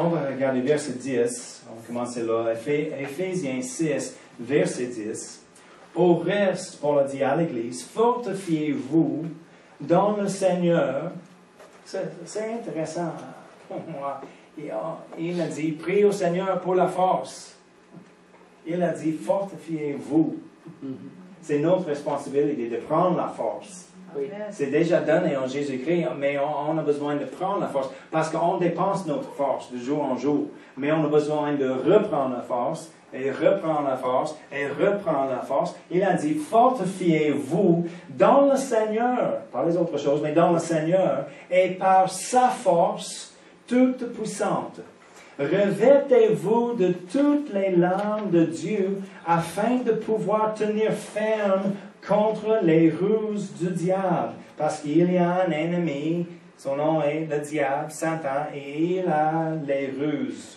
On va regarder verset 10. On va commencer là. Éphésiens 6, verset 10. Au reste, Paul a dit à l'Église, fortifiez-vous dans le Seigneur. C'est intéressant. Il a dit, priez au Seigneur pour la force. Il a dit, fortifiez-vous. C'est notre responsabilité de prendre la force. Oui. C'est déjà donné en Jésus-Christ, mais on a besoin de prendre la force parce qu'on dépense notre force de jour en jour. Mais on a besoin de reprendre la force et reprendre la force et reprendre la force. Il a dit, fortifiez-vous dans le Seigneur, pas les autres choses, mais dans le Seigneur, et par sa force toute puissante. Revêtez-vous de toutes les larmes de Dieu afin de pouvoir tenir ferme contre les ruses du diable. Parce qu'il y a un ennemi, son nom est le diable, Satan, et il a les ruses.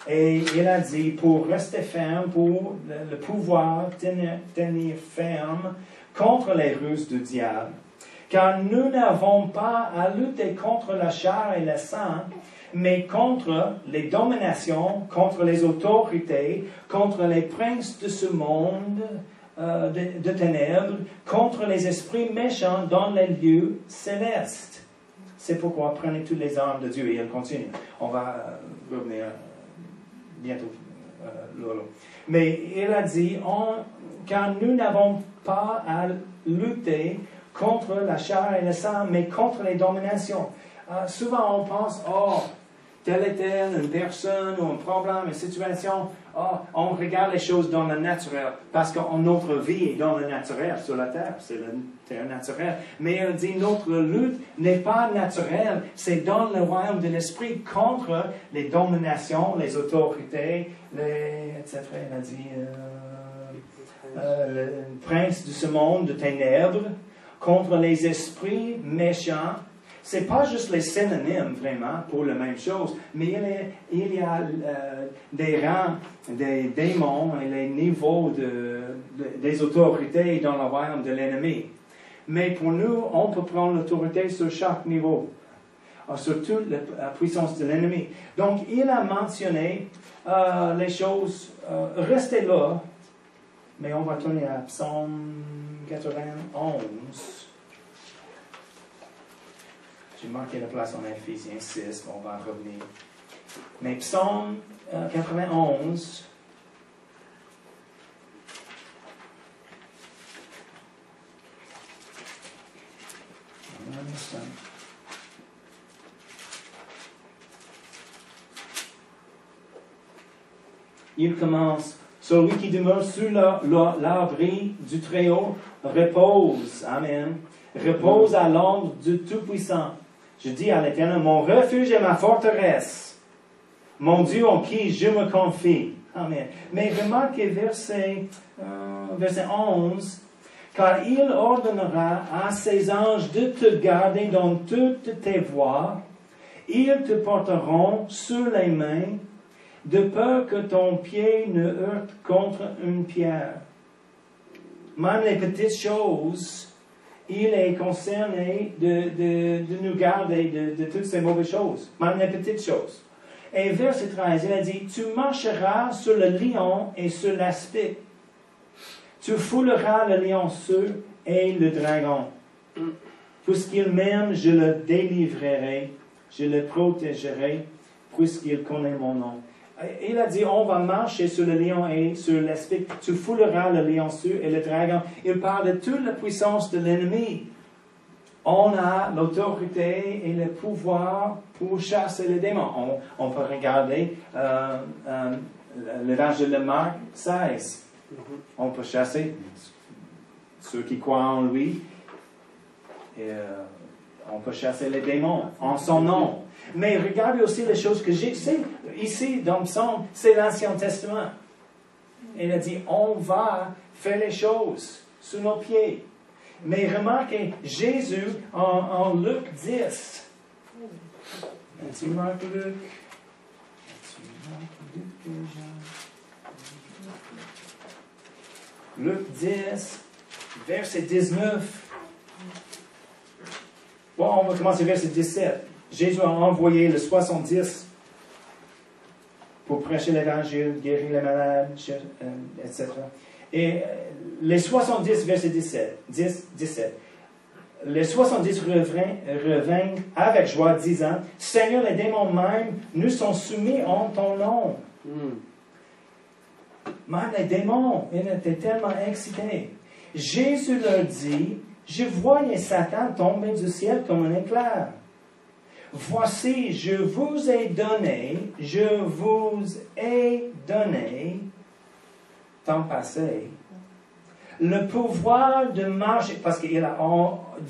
Et il a dit, pour rester ferme, pour le pouvoir tenir ferme contre les ruses du diable. Car nous n'avons pas à lutter contre la chair et le sang, mais contre les dominations, contre les autorités, contre les princes de ce monde de ténèbres, contre les esprits méchants dans les lieux célestes. C'est pourquoi prenez toutes les armes de Dieu. Et elle continue. On va revenir bientôt. Mais il a dit, car nous n'avons pas à lutter contre la chair et le sang, mais contre les dominations. Souvent on pense, telle et telle, une personne ou un problème, une situation, on regarde les choses dans le naturel, parce que notre vie est dans le naturel, sur la terre, c'est la terre naturelle. Mais il dit, notre lutte n'est pas naturelle, c'est dans le royaume de l'esprit, contre les dominations, les autorités, etc. Il a dit, le prince de ce monde de ténèbres, contre les esprits méchants. C'est pas juste les synonymes, vraiment, pour la même chose, mais il y a des rangs, des démons et les niveaux des autorités dans le royaume de l'ennemi. Mais pour nous, on peut prendre l'autorité sur chaque niveau, sur toute la puissance de l'ennemi. Donc, il a mentionné les choses, restez là, mais on va tourner à Psaume 91. J'ai marqué la place en Éphésiens 6, on va revenir. Mais Psaume 91, il commence, celui qui demeure sous l'abri du Très-Haut repose, amen, repose à l'ombre du Tout-Puissant. Je dis à l'Éternel, mon refuge et ma forteresse, mon Dieu en qui je me confie. Amen. Mais remarquez verset 11, car il ordonnera à ses anges de te garder dans toutes tes voies, ils te porteront sur les mains, de peur que ton pied ne heurte contre une pierre. Même les petites choses, il est concerné de nous garder de toutes ces mauvaises choses, même les petites choses. Et verset 13, il a dit, tu marcheras sur le lion et sur l'aspic. Tu fouleras le lionceau et le dragon. Puisqu'il m'aime, je le délivrerai, je le protégerai, puisqu'il connaît mon nom. Il a dit, on va marcher sur le lion et sur l'aspic. Tu fouleras le lionceau et le dragon. Il parle de toute la puissance de l'ennemi. On a l'autorité et le pouvoir pour chasser les démons. On peut regarder l'évangile de Marc 16. On peut chasser ceux qui croient en lui. Et, on peut chasser les démons en son nom. Mais regardez aussi les choses que j'ai. Ici, dans le psaume, c'est l'Ancien Testament. Il a dit, on va faire les choses sous nos pieds. Mais remarquez, Jésus, en Luc 10, tu marques Luc Luc 10, verset 19. Bon, on va commencer verset 17. Jésus a envoyé les 70 pour prêcher l'évangile, guérir les malades, etc. Et les 70, verset 17. Les 70 revinrent avec joie, disant, Seigneur, les démons même nous sont soumis en ton nom. Même les démons, ils étaient tellement excités. Jésus leur dit, je voyais Satan tomber du ciel comme un éclair. Voici, je vous ai donné, temps passé, le pouvoir de marcher, parce qu'il a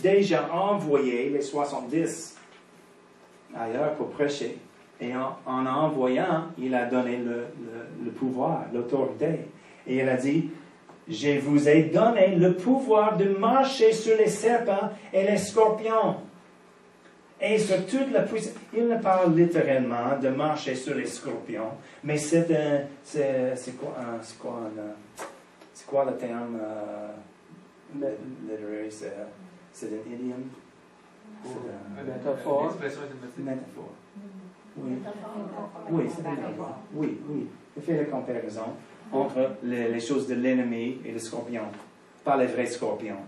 déjà envoyé les 70 ailleurs pour prêcher. Et en envoyant, il a donné le pouvoir, l'autorité. Et il a dit, je vous ai donné le pouvoir de marcher sur les serpents et les scorpions. Et sur toute la puissance. Il ne parle littéralement de marcher sur les scorpions, mais c'est quoi le terme littéraire? C'est un idiome? Une métaphore. Une métaphore. Oui, c'est une métaphore. Oui. Il fait la comparaison entre les choses de l'ennemi et le scorpion, pas les vrais scorpions.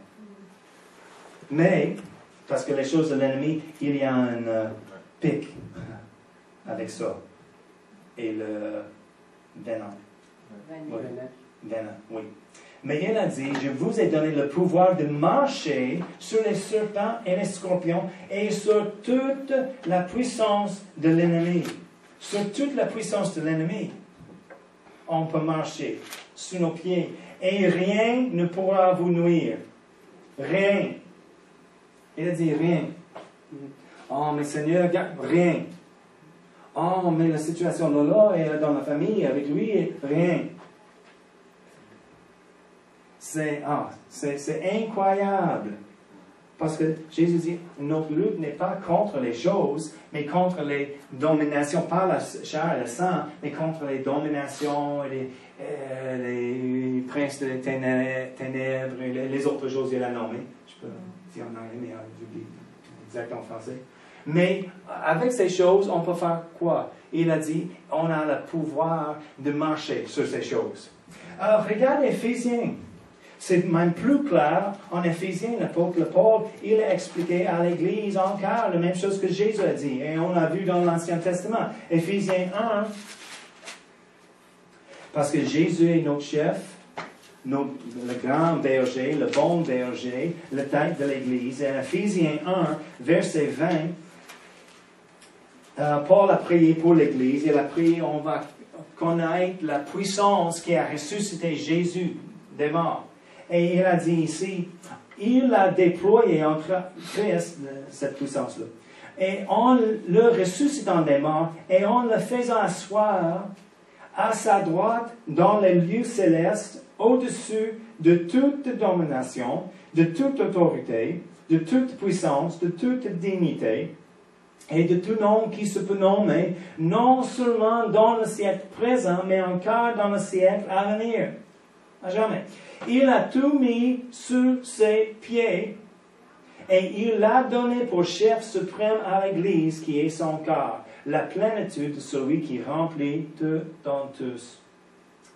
Mais, parce que les choses de l'ennemi, il y a un pic avec ça. Et le venin. Venin, oui. Mais il a dit, je vous ai donné le pouvoir de marcher sur les serpents et les scorpions et sur toute la puissance de l'ennemi. Sur toute la puissance de l'ennemi, on peut marcher sous nos pieds et rien ne pourra vous nuire. Rien. Il a dit rien. Oh, mais Seigneur, rien. Oh, mais la situation là, et dans la famille, avec lui, rien. C'est incroyable. Parce que Jésus dit, notre lutte n'est pas contre les choses, mais contre les dominations, pas la chair et le sang, mais contre les dominations et les princes des ténèbres et les autres choses, il a nommé. Je peux dire en anglais, mais j'oublie exact en français. Mais avec ces choses, on peut faire quoi? Il a dit, on a le pouvoir de marcher sur ces choses. Alors, regarde Éphésiens. C'est même plus clair en Éphésiens, l'apôtre Paul, il a expliqué à l'Église encore la même chose que Jésus a dit. Et on l'a vu dans l'Ancien Testament. Éphésiens 1, parce que Jésus est notre chef, le grand berger, le bon berger, la tête de l'Église. Et Éphésiens 1, verset 20, Paul a prié pour l'Église. Il a prié, on va connaître la puissance qui a ressuscité Jésus des morts. Et il a dit ici, il a déployé en Christ cette puissance-là. Et en le ressuscitant des morts, et en le faisant asseoir à sa droite dans les lieux célestes, au-dessus de toute domination, de toute autorité, de toute puissance, de toute dignité, et de tout nom qui se peut nommer, non seulement dans le siècle présent, mais encore dans le siècle à venir. À jamais. Il a tout mis sous ses pieds et il l'a donné pour chef suprême à l'Église qui est son corps, la plénitude de celui qui remplit tout en tous.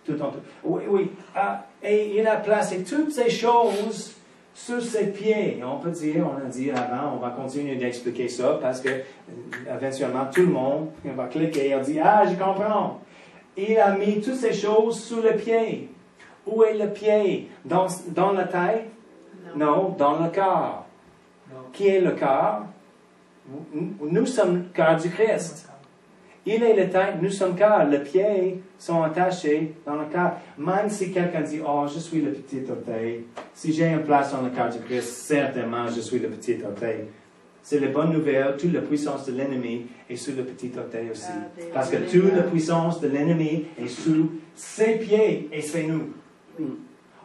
Tout en tout. Oui. Et il a placé toutes ces choses sur ses pieds. On peut dire, on a dit avant, on va continuer d'expliquer ça parce que éventuellement tout le monde va cliquer et dire, je comprends. Il a mis toutes ces choses sous le pied. Où est le pied? Dans la tête? Non, dans le corps. Non. Qui est le corps? Nous sommes le corps du Christ. Il est la tête, nous sommes le corps. Les pieds sont attachés dans le corps. Même si quelqu'un dit, je suis le petit orteil. Si j'ai une place dans le corps du Christ, certainement je suis le petit orteil. C'est la bonne nouvelle, toute la puissance de l'ennemi est sous le petit orteil aussi. Parce que toute la puissance de l'ennemi est sous ses pieds et c'est nous.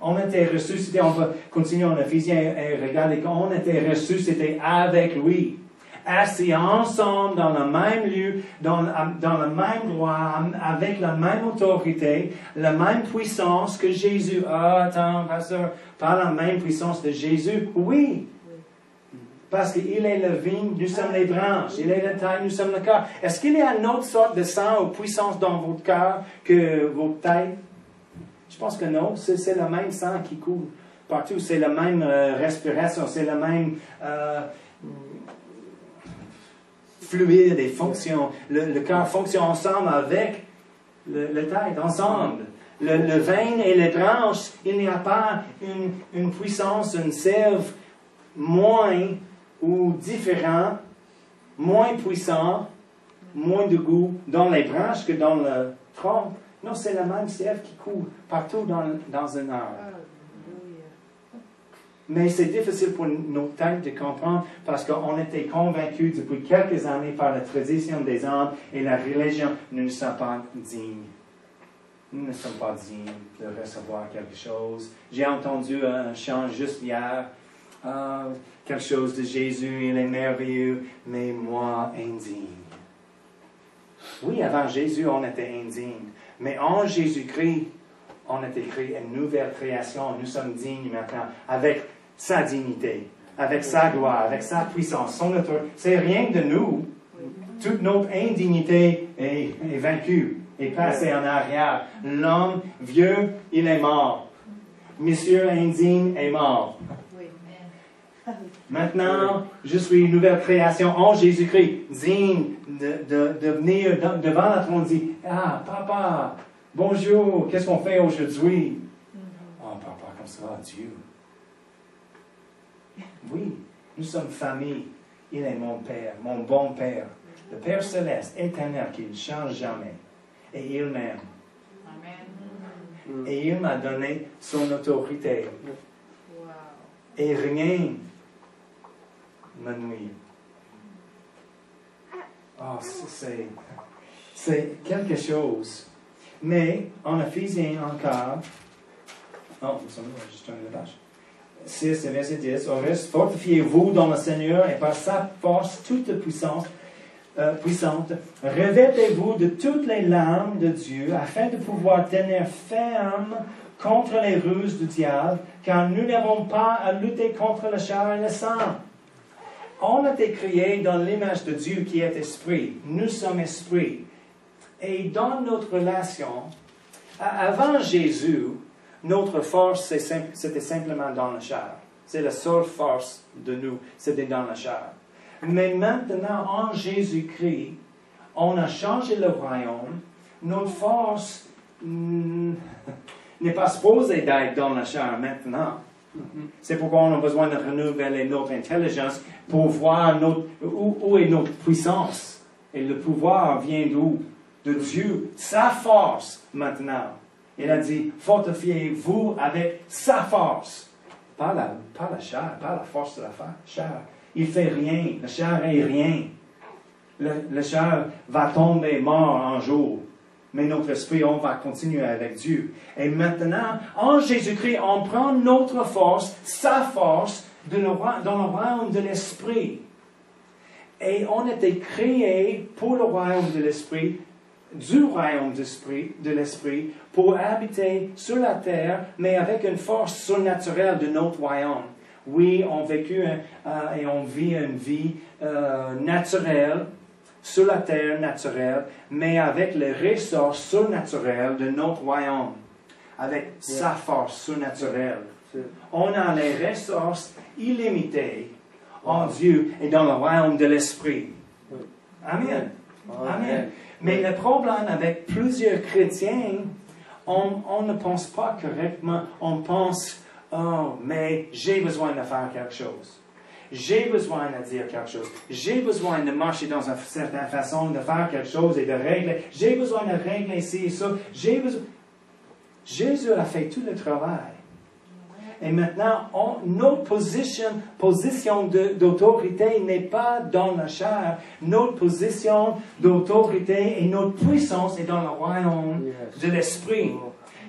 On était ressuscités, on va continuer en Éphésiens et regarder qu'on était ressuscités avec lui, assis ensemble dans le même lieu, dans le même droit, avec la même autorité, la même puissance que Jésus. Attends, pasteur, pas la même puissance de Jésus? Oui. Parce qu'il est le vigne, nous sommes les branches. Il est le taille, nous sommes le cœur. Est-ce qu'il y a une autre sorte de sang ou puissance dans votre cœur que votre taille? Je pense que non. C'est le même sang qui coule partout. C'est la même respiration. C'est le même fluide et fonction. Le cœur fonctionne ensemble avec le tête, ensemble. Le veine et les branches, il n'y a pas une puissance, une sève moins ou différent, moins puissant, moins de goût dans les branches que dans le tronc. Non, c'est la même sève qui coule partout dans un arbre. Mais c'est difficile pour nos têtes de comprendre parce qu'on était convaincus depuis quelques années par la tradition des hommes et la religion, nous ne sommes pas dignes. Nous ne sommes pas dignes de recevoir quelque chose. J'ai entendu un chant juste hier, quelque chose de Jésus, il est merveilleux, mais moi indigne. Oui, avant Jésus, on était indigne. Mais en Jésus-Christ, on a été créé une nouvelle création. Nous sommes dignes maintenant, avec sa dignité, avec sa gloire, avec sa puissance, son autorité. C'est rien de nous. Toute notre indignité est vaincue, est passée en arrière. L'homme vieux, il est mort. Monsieur indigne est mort. Maintenant, je suis une nouvelle création en Jésus-Christ, digne de venir devant la trône et dire, « Ah, papa, bonjour, qu'est-ce qu'on fait aujourd'hui? » « Oh, papa, comme ça va, Dieu. » Oui, nous sommes famille. Il est mon Père, mon bon Père. Le Père céleste, éternel, qui ne change jamais. Et il m'aime. Et il m'a donné son autorité. Et rien me nuit. Oh, c'est quelque chose. Mais en Ephésiens encore, je tourne la page. 6 et verset 10, au reste, fortifiez-vous dans le Seigneur et par sa force toute puissante, revêtez-vous de toutes les larmes de Dieu afin de pouvoir tenir ferme contre les ruses du diable, car nous n'avons pas à lutter contre le chair et le sang. On a été créés dans l'image de Dieu qui est esprit. Nous sommes esprit. Et dans notre relation, avant Jésus, notre force, c'était simplement dans la chair. C'est la seule force de nous, c'était dans la chair. Mais maintenant, en Jésus-Christ, on a changé le royaume. Notre force n'est pas supposée d'être dans la chair maintenant. C'est pourquoi on a besoin de renouveler notre intelligence pour voir où est notre puissance. Et le pouvoir vient d'où? De Dieu. Sa force maintenant. Il a dit, fortifiez-vous avec sa force. Pas la chair, pas la force de la chair. Il ne fait rien. La chair est rien. La chair va tomber mort un jour. Mais notre esprit, on va continuer avec Dieu. Et maintenant, en Jésus-Christ, on prend notre force, sa force, dans le royaume de l'esprit. Et on a été créé pour le royaume de l'esprit, du royaume de l'esprit, pour habiter sur la terre, mais avec une force surnaturelle de notre royaume. Oui, on vécu et on vit une vie naturelle, sur la terre naturelle, mais avec les ressources surnaturelles de notre royaume, avec sa force surnaturelle. On a les ressources illimitées en Dieu et dans le royaume de l'esprit. Amen. Amen. Mais le problème avec plusieurs chrétiens, on ne pense pas correctement. On pense, oh, mais j'ai besoin de faire quelque chose. J'ai besoin de dire quelque chose. J'ai besoin de marcher dans une certaine façon, de faire quelque chose et de régler. J'ai besoin de régler ci et ça. Jésus a fait tout le travail. Et maintenant, notre position d'autorité n'est pas dans la chair. Notre position d'autorité et notre puissance est dans le royaume de l'esprit.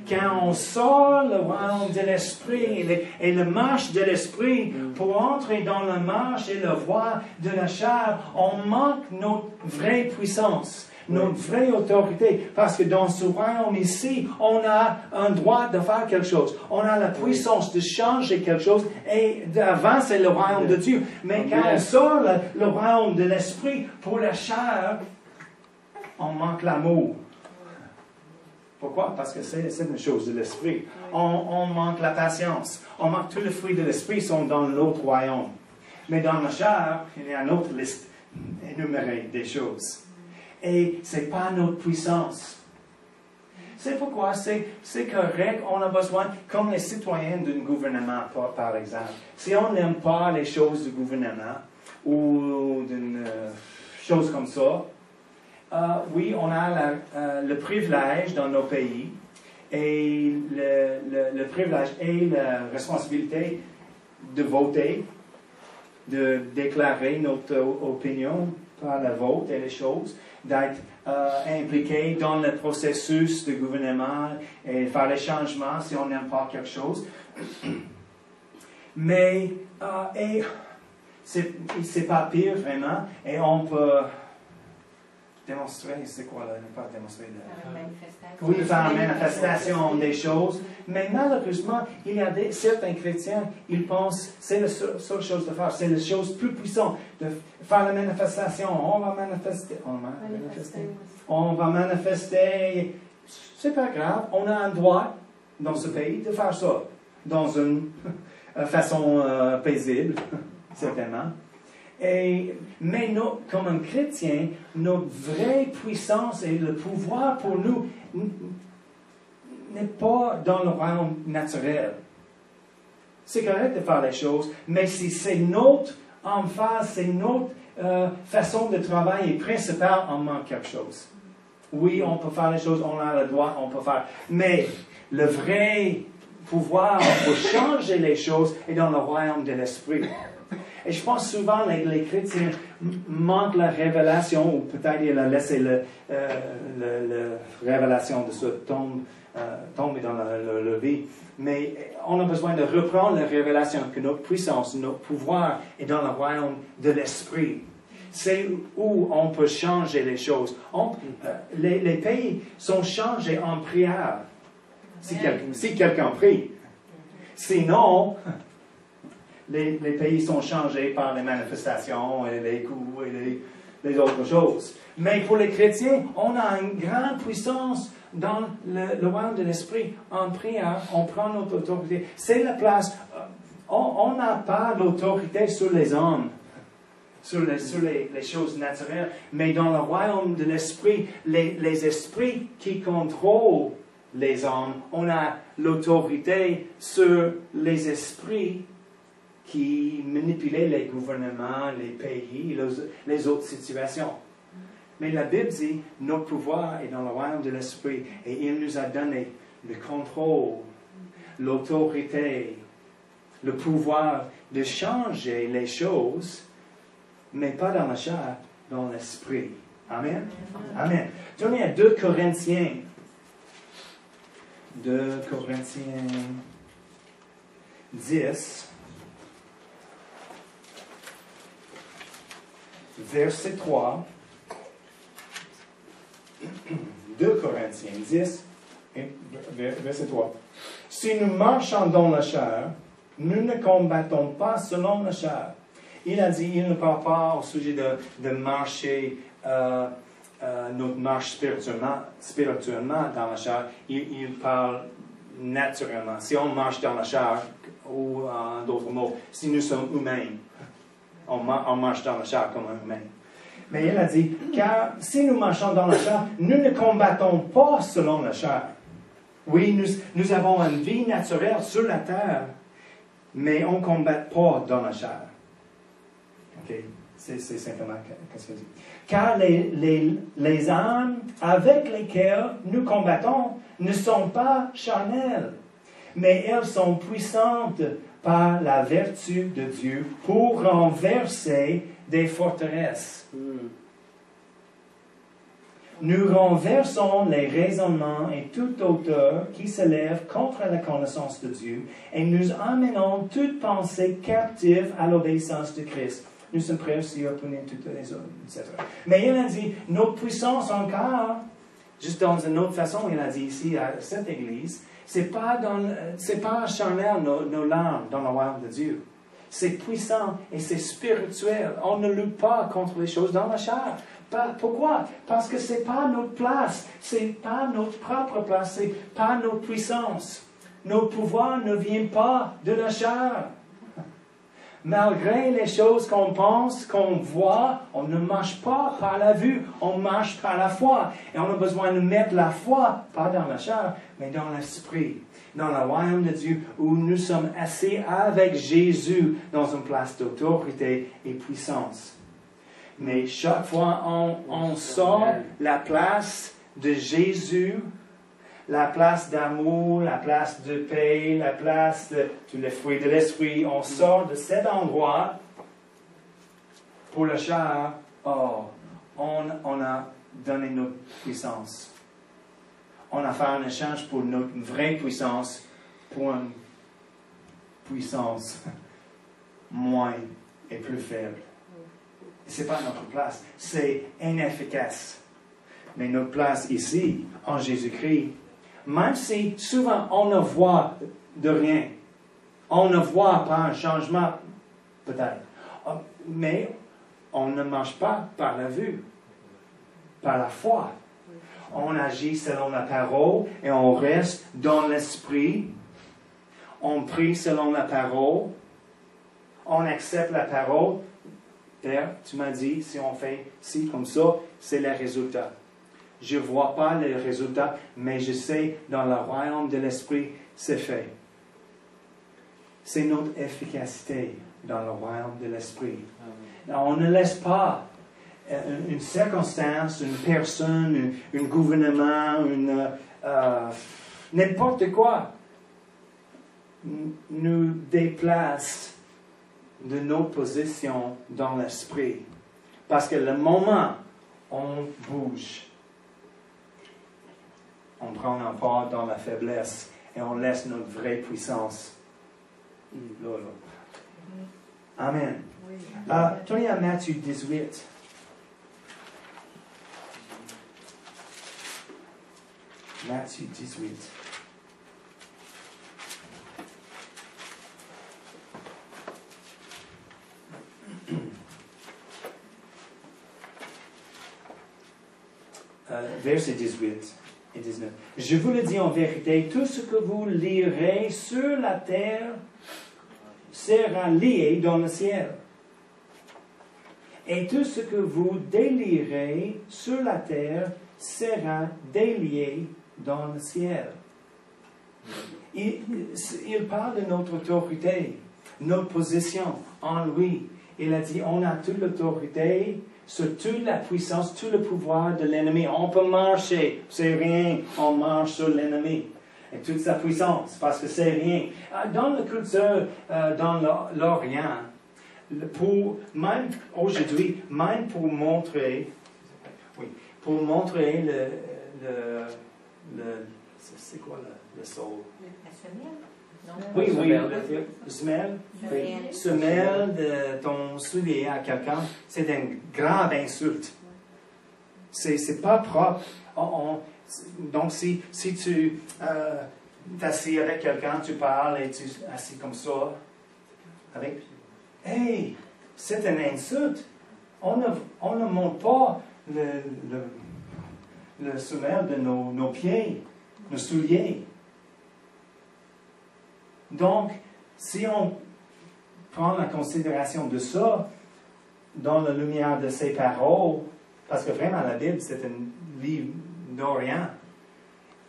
Quand on sort le royaume de l'esprit et le marche de l'esprit pour entrer dans la marche et le voie de la chair, on manque notre vraie puissance. notre vraie autorité. Parce que dans ce royaume ici, on a un droit de faire quelque chose. On a la puissance de changer quelque chose et d'avancer le royaume de Dieu. Mais quand on sort le royaume de l'esprit pour la chair, on manque l'amour. Pourquoi? Parce que c'est une chose de l'esprit. On manque la patience. On manque tous les fruits de l'esprit sont dans l'autre royaume. Mais dans la chair, il y a une autre liste énumérée des choses. Et ce n'est pas notre puissance. C'est pourquoi c'est correct, on a besoin, comme les citoyens d'un gouvernement, par exemple. Si on n'aime pas les choses du gouvernement ou d'une chose comme ça, oui, on a le privilège dans nos pays et le privilège et la responsabilité de voter, de déclarer notre opinion par le vote et les choses, d'être impliqué dans le processus de gouvernement et faire les changements si on n'aime pas quelque chose. Mais c'est pas pire vraiment et on peut démontrer, c'est quoi là? Ne pas démontrer. Oui, faire une manifestation des choses. Mais malheureusement, il y a certains chrétiens, ils pensent que c'est la seule chose de faire. C'est la chose plus puissante de faire la manifestation. On va manifester. On va manifester. C'est pas grave. On a un droit dans ce pays de faire ça. Dans une façon paisible, certainement. Mais comme un chrétien, notre vraie puissance et le pouvoir pour nous n'est pas dans le royaume naturel. C'est correct de faire les choses, mais si c'est notre emphase, c'est notre façon de travailler principale, on manque quelque chose. Oui, on peut faire les choses, on a le droit, on peut faire. Mais le vrai pouvoir pour changer les choses est dans le royaume de l'esprit. Et je pense souvent que les chrétiens manquent la révélation, ou peut-être il a laissé la révélation de ce tomber dans la vie. Mais on a besoin de reprendre la révélation que notre puissance, notre pouvoir est dans le royaume de l'esprit. C'est où on peut changer les choses. Les pays sont changés en prière. Si quelqu'un prie. Sinon, les pays sont changés par les manifestations et les coups et les autres choses. Mais pour les chrétiens, on a une grande puissance dans le royaume de l'esprit. En prière, on prend notre autorité. C'est la place. On n'a pas l'autorité sur les hommes, sur les choses naturelles, mais dans le royaume de l'esprit, les esprits qui contrôlent les hommes, on a l'autorité sur les esprits qui manipulaient les gouvernements, les pays, les autres situations. Mais la Bible dit, notre pouvoir est dans le royaume de l'esprit et il nous a donné le contrôle, l'autorité, le pouvoir de changer les choses, mais pas dans la chair, dans l'esprit. Amen? Amen. Tournez à 2 Corinthiens. 2 Corinthiens 10. Verset 3, 2 Corinthiens 10, verset 3. Si nous marchons dans la chair, nous ne combattons pas selon la chair. Il a dit, il ne parle pas au sujet de marcher, notre marche spirituellement dans la chair. Il parle naturellement. Si on marche dans la chair, ou en d'autres mots, si nous sommes humains, on marche dans la chair comme un humain. Mais il a dit, car si nous marchons dans la chair, nous ne combattons pas selon la chair. Oui, nous avons une vie naturelle sur la terre, mais on ne combat pas dans la chair. OK? C'est simplement ce qu'il dit. Car les âmes avec lesquelles nous combattons ne sont pas charnelles, mais elles sont puissantes par la vertu de Dieu pour renverser des forteresses. Nous renversons les raisonnements et toute hauteur qui s'élève contre la connaissance de Dieu et nous amenons toute pensée captive à l'obéissance de Christ. nous sommes prêts aussi à punir toutes les autres, etc. Mais il a dit, notre puissance encore, juste dans une autre façon, il a dit ici à cette église, c'est pas charnel nos larmes dans le royaume de Dieu. C'est puissant et c'est spirituel. On ne lutte pas contre les choses dans la chair. Pourquoi? Parce que c'est pas notre place. C'est pas notre propre place. C'est pas notre puissance. Notre pouvoir ne vient pas de la chair. Malgré les choses qu'on pense, qu'on voit, on ne marche pas par la vue, on marche par la foi. Et on a besoin de mettre la foi, pas dans la chair, mais dans l'esprit, dans le royaume de Dieu, où nous sommes assis avec Jésus dans une place d'autorité et puissance. Mais chaque fois on sort la place de Jésus, la place d'amour, la place de paix, la place de tous les fruits de l'esprit. On sort de cet endroit pour le chair. Oh, on a donné notre puissance. On a fait un échange pour notre vraie puissance, pour une puissance moins et plus faible. Ce n'est pas notre place. C'est inefficace. Mais notre place ici, en Jésus-Christ, même si souvent on ne voit de rien, on ne voit pas un changement, peut-être, mais on ne marche pas par la vue, par la foi. On agit selon la parole et on reste dans l'esprit. On prie selon la parole. On accepte la parole. Père, tu m'as dit, si on fait ci comme ça, c'est le résultat. Je ne vois pas les résultats, mais je sais, dans le royaume de l'esprit, c'est fait. C'est notre efficacité dans le royaume de l'esprit. On ne laisse pas une circonstance, une personne, un gouvernement, n'importe quoi nous déplace de nos positions dans l'esprit. Parce que le moment on bouge, on prend un part dans la faiblesse et on laisse notre vraie puissance. Là. Amen. Tournez à Matthieu 18. Matthieu 18. Verset 18 et 19. Je vous le dis en vérité, tout ce que vous lirez sur la terre sera lié dans le ciel. Et tout ce que vous délierez sur la terre sera délié dans le ciel. Il parle de notre autorité, notre position en lui. Il a dit, on a toute l'autorité sur toute la puissance, tout le pouvoir de l'ennemi. On peut marcher, c'est rien, on marche sur l'ennemi. Et toute sa puissance, parce que c'est rien. Dans la culture, dans l'Orient, même aujourd'hui, même pour montrer c'est quoi le sol? La semelle? Oui, le semelle. Semelle de ton soulier à quelqu'un, c'est une grave insulte. C'est pas propre. Donc, si tu t'assis avec quelqu'un, tu parles et tu assis comme ça, hey, c'est une insulte. On ne monte pas le semelle de nos pieds, nos souliers. Donc, si on prend la considération de ça, dans la lumière de ces paroles, parce que vraiment la Bible, c'est un livre d'Orient,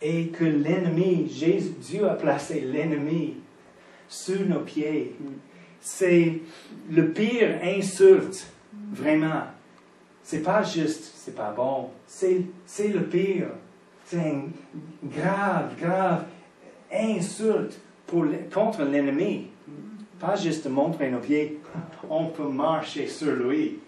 et que l'ennemi, Dieu a placé l'ennemi sur nos pieds, c'est le pire insulte, vraiment. C'est pas juste, c'est pas bon, c'est le pire. C'est une grave insulte contre l'ennemi. Pas juste montrer nos pieds, on peut marcher sur lui.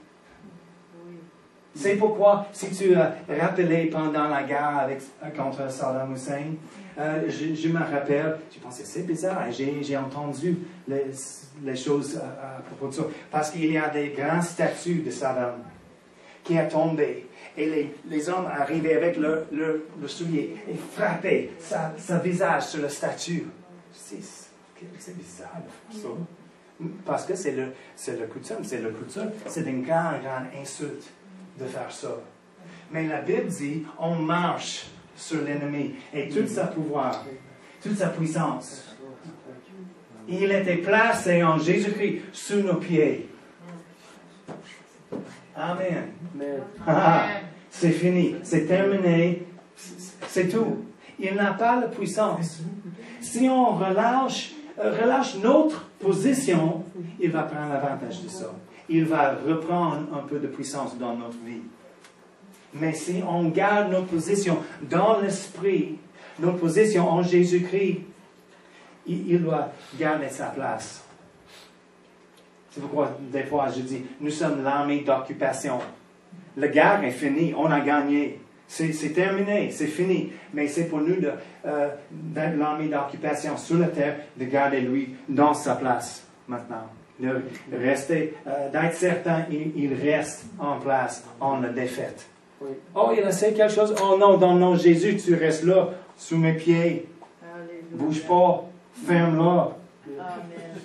C'est pourquoi, si tu as rappelé pendant la guerre contre Saddam Hussein, je me rappelle, je pensais, c'est bizarre, j'ai entendu les choses à propos de ça. Parce qu'il y a des grandes statues de Saddam qui a tombé. Et les hommes arrivaient avec le soulier et frappaient sa visage sur la statue. C'est bizarre, ça. Parce que c'est le coutume, c'est une grande insulte de faire ça. Mais la Bible dit, on marche sur l'ennemi et tout sa pouvoir, toute sa puissance. Il était placé en Jésus-Christ sous nos pieds. Amen. C'est fini, c'est terminé, c'est tout. Il n'a pas la puissance. Si on relâche notre position, il va prendre l'avantage de ça. Il va reprendre un peu de puissance dans notre vie. Mais si on garde notre position dans l'esprit, notre position en Jésus-Christ, il doit garder sa place. C'est pourquoi des fois je dis, nous sommes l'armée d'occupation. La guerre est finie, on a gagné. C'est terminé, c'est fini. Mais c'est pour nous d'être l'armée d'occupation sur la terre, de garder lui dans sa place maintenant. De rester, d'être certain, il reste en place en la défaite. Oui. Oh, il a fait quelque chose. Oh non, dans le nom de Jésus, tu restes là, sous mes pieds. Alléluia. Bouge pas, ferme-la. Amen.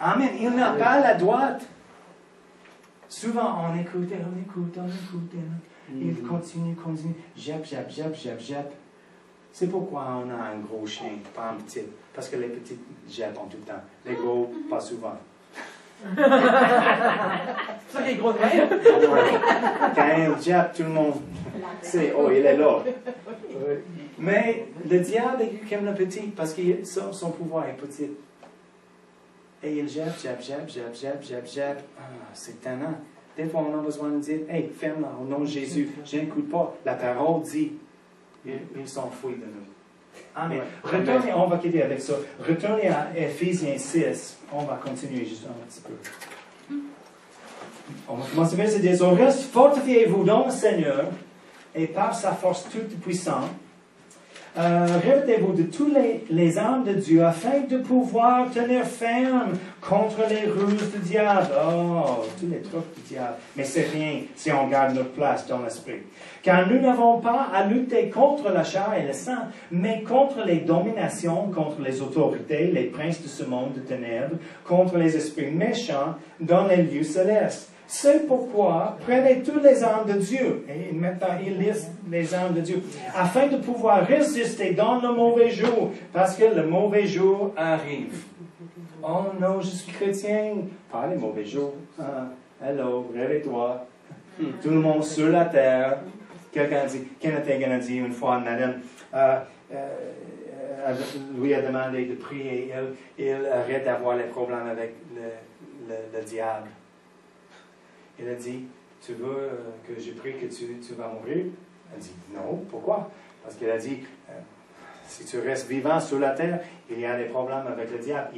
Amen. Il n'a pas la droite. Souvent, on écoute. Il continue. Jep. C'est pourquoi on a un gros chien, pas un petit. Parce que les petits jappent en tout le temps. Les gros, pas souvent. C'est ça les gros rêves. Quand il jappe, tout le monde sait, oh, il est là. Mais le diable est comme le petit, parce que son pouvoir est petit. Et il jappe. Ah, c'est tannant. Des fois, on a besoin de dire, hey, ferme-la, au nom de Jésus. Je n'écoute pas. La parole dit, ils s'enfuient de nous. Amen. Retournez, on va quitter avec ça. Retournez à Éphésiens 6. On va continuer juste un petit peu. On va commencer avec ce dire, au reste, fortifiez-vous dans le Seigneur et par sa force toute puissante. Revêtez-vous de tous les armes de Dieu afin de pouvoir tenir ferme contre les ruses du diable. Oh, tous les trucs du diable. Mais c'est rien si on garde notre place dans l'esprit. Car nous n'avons pas à lutter contre la chair et le sang, mais contre les dominations, contre les autorités, les princes de ce monde de ténèbres, contre les esprits méchants dans les lieux célestes. C'est pourquoi prenez toutes les armes de Dieu. Et maintenant, il liste les armes de Dieu. Afin de pouvoir résister dans le mauvais jour. Parce que le mauvais jour arrive. Oh non, je suis chrétien. Pas les mauvais jours. Hello, réveille-toi. Tout le monde sur la terre. Quelqu'un dit, Kenneth Hagin a dit une fois, madame, lui a demandé de prier. Il arrête d'avoir les problèmes avec le diable. Il a dit, tu veux que je prie que tu vas mourir? Elle dit, non, pourquoi? Parce qu'il a dit, si tu restes vivant sur la terre, il y a des problèmes avec le diable.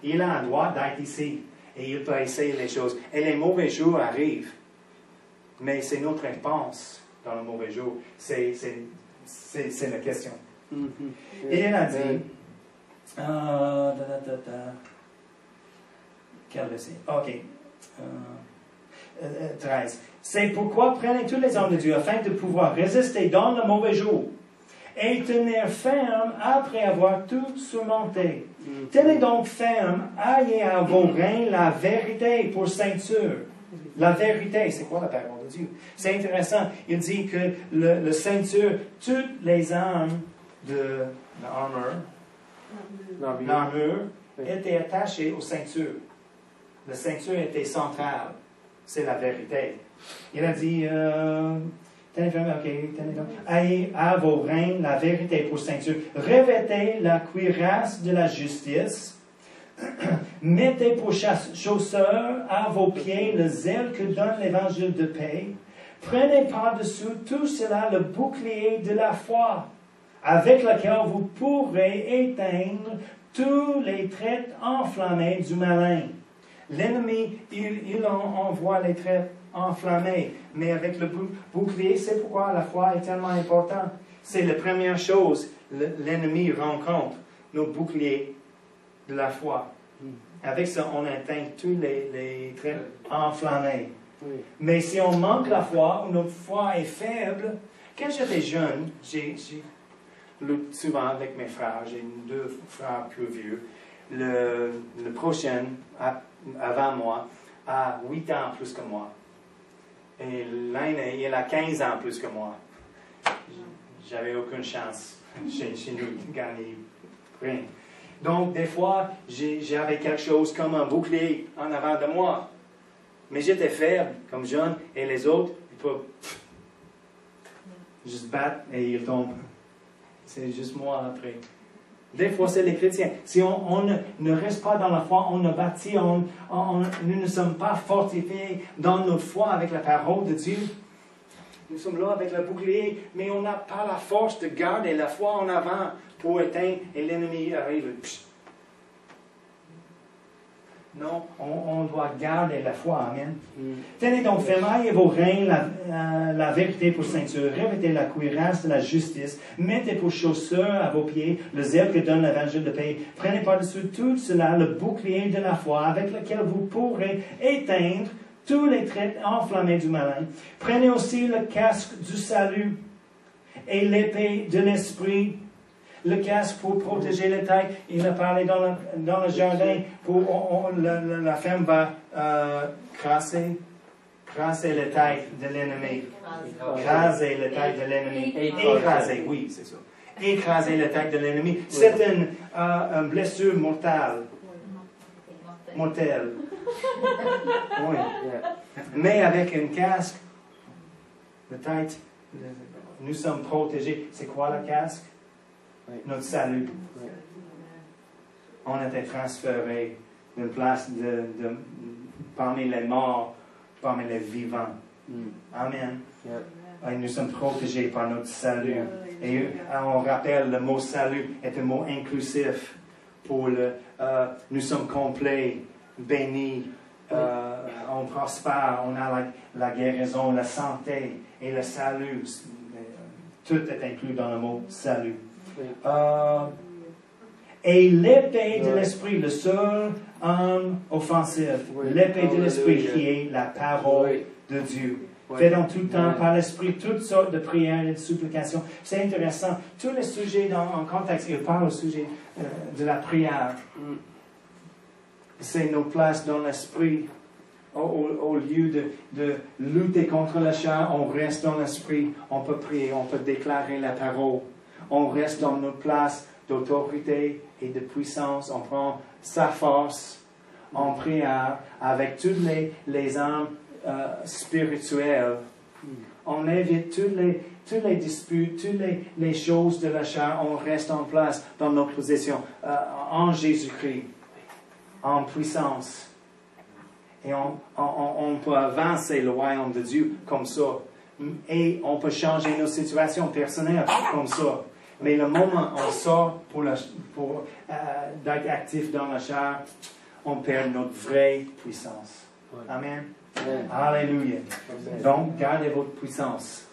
Il a un droit d'être ici et il peut essayer les choses. Et les mauvais jours arrivent. Mais c'est notre réponse dans le mauvais jour. C'est la question. Et il a dit, quel verset? OK. 13. C'est pourquoi prenez tous les armes de Dieu afin de pouvoir résister dans le mauvais jour et tenir ferme après avoir tout surmonté. Tenez donc ferme, ayez à vos reins la vérité pour ceinture. La vérité, c'est quoi la parole de Dieu? C'est intéressant. Il dit que le ceinture, toutes les armes de l'armure étaient attachées aux ceintures. La ceinture était centrale. C'est la vérité. Il a dit, ayez à vos reins la vérité pour ceinture. Revêtez la cuirasse de la justice. Mettez pour chausseur à vos pieds le zèle que donne l'évangile de paix. Prenez par-dessus tout cela le bouclier de la foi, avec lequel vous pourrez éteindre tous les traits enflammés du malin. L'ennemi, il envoie les traits enflammé. Mais avec le bouclier, c'est pourquoi la foi est tellement importante. C'est la première chose l'ennemi rencontre, nos boucliers de la foi. Avec ça, on atteint tous les traits enflammés. Oui. Mais si on manque la foi, ou notre foi est faible, quand j'étais jeune, j'ai lutté souvent avec mes frères, j'ai 2 frères plus vieux. Le prochain, avant moi, a 8 ans plus que moi. Et l'aîné, il a 15 ans plus que moi. J'avais aucune chance chez nous de gagner rien. Donc, des fois, j'avais quelque chose comme un bouclier en avant de moi. Mais j'étais faible, comme jeune, et les autres, ils peuvent juste battre et ils tombent. C'est juste moi après. Des fois, c'est les chrétiens. Si on ne reste pas dans la foi, on ne bâtit, nous ne sommes pas fortifiés dans notre foi avec la parole de Dieu. Nous sommes là avec le bouclier, mais on n'a pas la force de garder la foi en avant pour éteindre et l'ennemi arrive. Non, on doit garder la foi. Amen. Tenez donc fermez vos reins, la vérité pour ceinture, revêtez la cuirasse de la justice, mettez pour chaussures à vos pieds le zèle que donne l'évangile de paix. Prenez par-dessus tout cela le bouclier de la foi avec lequel vous pourrez éteindre tous les traits enflammés du malin. Prenez aussi le casque du salut et l'épée de l'esprit. Le casque pour protéger les têtes. Il a parlé dans le jardin. La femme va crasser les têtes de l'ennemi. Craser les têtes de l'ennemi. Écraser, oui, c'est ça. Écraser les têtes de l'ennemi. C'est une blessure mortelle. Mortelle. Oui. Mais avec un casque, la tête, nous sommes protégés. C'est quoi le casque? Notre salut. On a été transférés d'une place parmi les morts, parmi les vivants. Amen. Et nous sommes protégés par notre salut. Et on rappelle, le mot salut est un mot inclusif pour nous sommes complets, bénis, on prospère, on a la guérison, la santé et le salut. Tout est inclus dans le mot salut. Et l'épée de l'esprit, le seul homme offensif, l'épée de l'esprit qui est la parole de Dieu. Faites donc tout le temps par l'esprit toutes sortes de prières et de supplications. C'est intéressant. Tous les sujets en contexte, il parle au sujet de la prière. C'est nos places dans l'esprit. Au lieu de lutter contre la chair, on reste dans l'esprit. On peut prier, on peut déclarer la parole. On reste dans notre place d'autorité et de puissance. On prend sa force en prière avec toutes les âmes spirituelles. On évite toutes les disputes, toutes les choses de la chair. On reste en place dans notre position en Jésus-Christ, en puissance. Et on peut avancer le royaume de Dieu comme ça. Et on peut changer nos situations personnelles comme ça. Mais le moment où on sort pour d'être actif dans la chair, on perd notre vraie puissance. Amen. Alléluia. Donc, gardez votre puissance.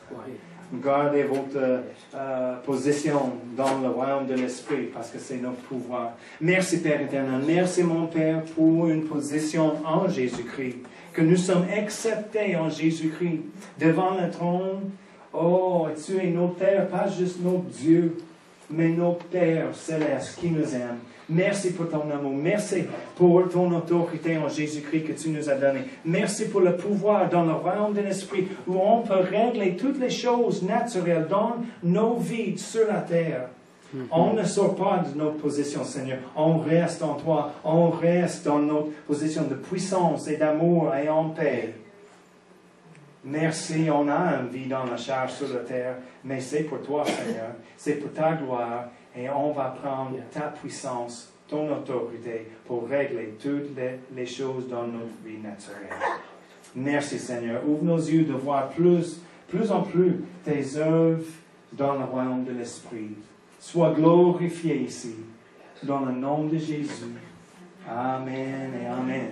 Gardez votre position dans le royaume de l'Esprit, parce que c'est notre pouvoir. Merci, Père éternel. Merci, mon Père, pour une position en Jésus-Christ. Que nous sommes acceptés en Jésus-Christ devant le trône. Oh, tu es notre Père, pas juste notre Dieu, mais notre Père céleste qui nous aime. Merci pour ton amour. Merci pour ton autorité en Jésus-Christ que tu nous as donné. Merci pour le pouvoir dans le royaume de l'Esprit où on peut régler toutes les choses naturelles dans nos vies sur la terre. On ne sort pas de notre position, Seigneur. On reste en toi. On reste dans notre position de puissance et d'amour et en paix. Merci, on a une vie dans la chair sur la terre, mais c'est pour toi, Seigneur. C'est pour ta gloire. Et on va prendre ta puissance, ton autorité, pour régler toutes les choses dans notre vie naturelle. Merci, Seigneur. Ouvre nos yeux de voir plus en plus tes œuvres dans le royaume de l'Esprit. Sois glorifié ici, dans le nom de Jésus. Amen et Amen.